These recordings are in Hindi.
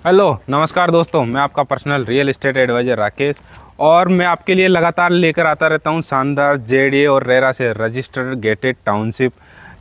हेलो नमस्कार दोस्तों, मैं आपका personal real estate advisor Rakesh और मैं आपके लिए लगातार लेकर आता रहता हूं शानदार जेडीए और रेरा से रजिस्टर्ड गेटेड टाउनशिप।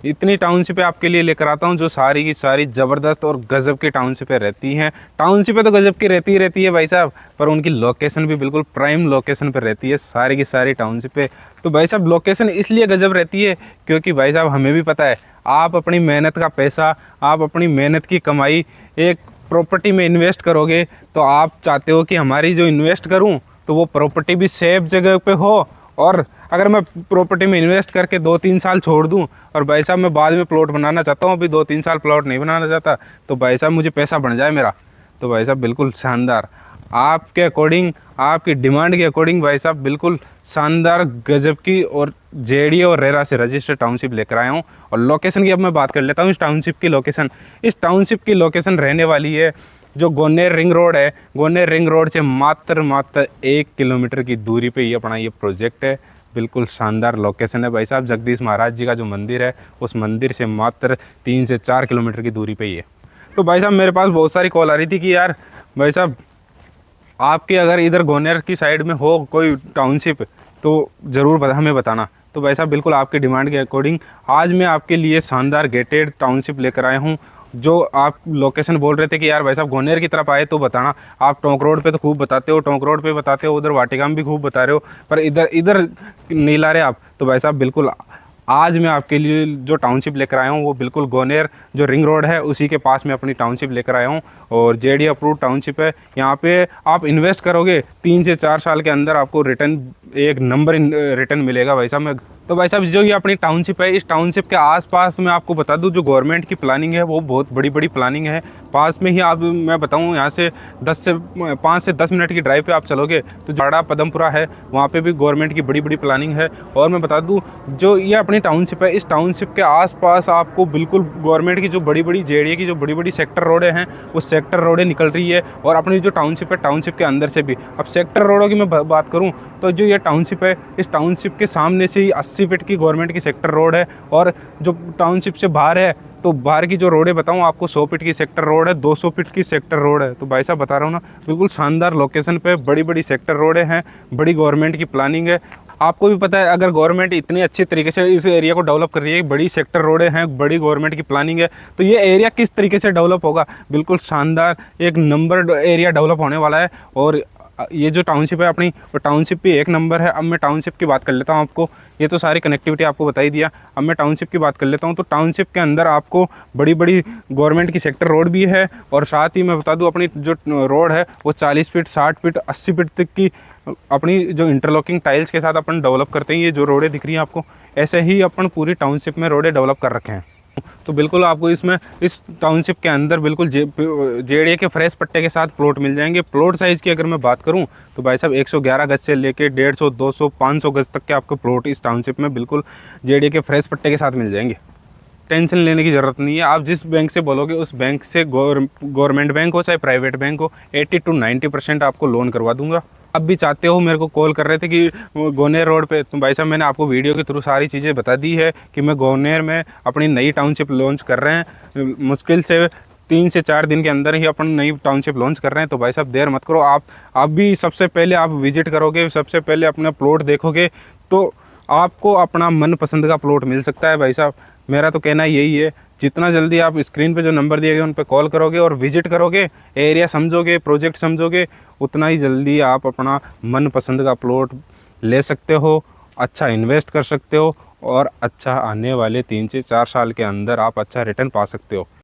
इतनी टाउनशिपें आपके लिए लेकर आता हूं जो सारी की सारी ज़बरदस्त और गज़ब की टाउनशिपें रहती हैं। टाउनशिपें तो गज़ब की रहती ही रहती है भाई साहब, पर उनकी लोकेशन भी बिल्कुल प्राइम लोकेशन पर रहती है सारी की सारी टाउनशिपें। तो भाई साहब लोकेशन इसलिए गज़ब रहती है क्योंकि भाई साहब हमें भी पता है आप अपनी मेहनत का पैसा, आप अपनी मेहनत की कमाई एक प्रॉपर्टी में इन्वेस्ट करोगे तो आप चाहते हो कि हमारी जो इन्वेस्ट करूं तो वो प्रॉपर्टी भी सेफ जगह पे हो। और अगर मैं प्रॉपर्टी में इन्वेस्ट करके 2-3 साल छोड़ दूं और भाई साहब मैं बाद में प्लॉट बनाना चाहता हूं, अभी 2-3 साल प्लॉट नहीं बनाना चाहता, तो भाई साहब मुझे पैसा बन जाए मेरा, तो भाई साहब बिल्कुल शानदार आपके अकॉर्डिंग, आपकी डिमांड के अकॉर्डिंग भाई साहब बिल्कुल शानदार गजब की और जेडीए और रेरा से रजिस्टर्ड टाउनशिप लेकर आया हूँ। और लोकेशन की अब मैं बात कर लेता हूँ इस टाउनशिप की लोकेशन। इस टाउनशिप की लोकेशन रहने वाली है जो गोनेर रिंग रोड है। गोनेर रिंग रोड से मात्र 1 किलोमीटर की दूरी पे ये अपना ये प्रोजेक्ट है। बिल्कुल शानदार लोकेशन है भाई साहब। जगदीश महाराज जी का जो मंदिर है उस मंदिर से मात्र 3 से 4 किलोमीटर की दूरी पे ही है। तो भाई साहब मेरे पास बहुत सारी कॉल आ रही थी कि यार भाई साहब आपके अगर इधर गोनेर की साइड में हो कोई टाउनशिप तो ज़रूर हमें बताना। तो भाई साहब बिल्कुल आपकी डिमांड के अकॉर्डिंग आज मैं आपके लिए शानदार गेटेड टाउनशिप लेकर आया हूँ। जो आप लोकेशन बोल रहे थे कि यार भाई साहब गोनेर की तरफ आए तो बताना, आप टोंक रोड पे तो खूब बताते हो, टोंक रोड पे बताते हो, उधर वाटिका में भी खूब बता रहे हो, पर इधर इधर नहीं ला रहे आप। तो भाई साहब बिल्कुल आज मैं आपके लिए जो टाउनशिप लेकर आया हूँ वो बिल्कुल गोनेर जो रिंग रोड है उसी के पास में अपनी टाउनशिप लेकर आया हूँ। और जेडी अप्रूव्ड टाउनशिप है। यहाँ पे आप इन्वेस्ट करोगे 3 से 4 साल के अंदर आपको रिटर्न एक नंबर रिटर्न मिलेगा भाई साहब। मैं तो भाई साहब जो ये अपनी टाउनशिप है, इस टाउनशिप के आसपास मैं आपको बता दूं जो गवर्नमेंट की प्लानिंग है वो बहुत बड़ी बड़ी प्लानिंग है। पास में ही आप मैं बताऊं यहाँ से 5 से 10 मिनट की ड्राइव पे आप चलोगे तो जाड़ा पदमपुरा है, वहाँ पे भी गवर्नमेंट की बड़ी बड़ी प्लानिंग है। और मैं बता दूं जो ये अपनी टाउनशिप है, इस टाउनशिप के आसपास आपको बिल्कुल गवर्नमेंट की जो बड़ी बड़ी जेडीए की जो बड़ी बड़ी सेक्टर रोडें हैं वो सेक्टर रोडें निकल रही है। और अपनी जो टाउनशिप है, टाउनशिप के अंदर से भी अब सेक्टर रोडों की मैं बात करूँ तो जो ये टाउनशिप है, इस टाउनशिप के सामने से ही 80 फीट की गवर्नमेंट की सेक्टर रोड है। और जो टाउनशिप से बाहर है तो बाहर की जो रोडें बताऊं आपको 100 फीट की सेक्टर रोड है, 200 फीट की सेक्टर रोड है। तो भाई साहब बता रहा हूँ ना बिल्कुल शानदार लोकेशन पे बड़ी बड़ी सेक्टर रोडें हैं, बड़ी गवर्नमेंट की प्लानिंग है। आपको भी पता है अगर गवर्नमेंट इतने अच्छे तरीके से इस एरिया को डेवलप कर रही है, बड़ी सेक्टर रोडें हैं, बड़ी गवर्नमेंट की प्लानिंग है, तो ये एरिया किस तरीके से डेवलप होगा, बिल्कुल शानदार एक नंबर एरिया डेवलप होने वाला है। और ये जो टाउनशिप है अपनी वो टाउनशिप भी एक नंबर है। अब मैं टाउनशिप की बात कर लेता हूँ आपको, ये तो सारी कनेक्टिविटी आपको बता ही दिया। अब मैं टाउनशिप की बात कर लेता हूँ। तो टाउनशिप के अंदर आपको बड़ी बड़ी गवर्नमेंट की सेक्टर रोड भी है और साथ ही मैं बता दूँ अपनी जो रोड है वो 40 फीट 60 फीट 80 फीट तक की अपनी जो इंटरलॉकिंग टाइल्स के साथ अपन डेवलप करते हैं। ये जो रोडें दिख रही हैं आपको, ऐसे ही अपन पूरी टाउनशिप में रोडें डेवलप कर रखे हैं। तो बिल्कुल आपको इसमें इस टाउनशिप के अंदर बिल्कुल जेडीए के फ्रेश पट्टे के साथ प्लॉट मिल जाएंगे। प्लॉट साइज़ की अगर मैं बात करूं तो भाई साहब 111 गज से लेके 150 200 500 गज तक के आपको प्लॉट इस टाउनशिप में बिल्कुल जेडीए के फ्रेश पट्टे के साथ मिल जाएंगे। टेंशन लेने की ज़रूरत नहीं है। आप जिस बैंक से बोलोगे उस बैंक से, गवर्नमेंट बैंक हो चाहे प्राइवेट बैंक हो, 80 to 90% आपको लोन करवा दूंगा। अब भी चाहते हो, मेरे को कॉल कर रहे थे कि गोनेर रोड पे, तो भाई साहब मैंने आपको वीडियो के थ्रू सारी चीज़ें बता दी है कि मैं गोनेर में अपनी नई टाउनशिप लॉन्च कर रहे हैं। मुश्किल से 3 से 4 दिन के अंदर ही अपन नई टाउनशिप लॉन्च कर रहे हैं। तो भाई साहब देर मत करो, आप भी सबसे पहले आप विजिट करोगे, सबसे पहले अपना प्लॉट देखोगे तो आपको अपना मनपसंद का प्लॉट मिल सकता है। भाई साहब मेरा तो कहना यही है, जितना जल्दी आप स्क्रीन पे जो नंबर दिए गए उन पे कॉल करोगे और विजिट करोगे, एरिया समझोगे, प्रोजेक्ट समझोगे, उतना ही जल्दी आप अपना मनपसंद का प्लॉट ले सकते हो, अच्छा इन्वेस्ट कर सकते हो और अच्छा आने वाले 3 से 4 साल के अंदर आप अच्छा रिटर्न पा सकते हो।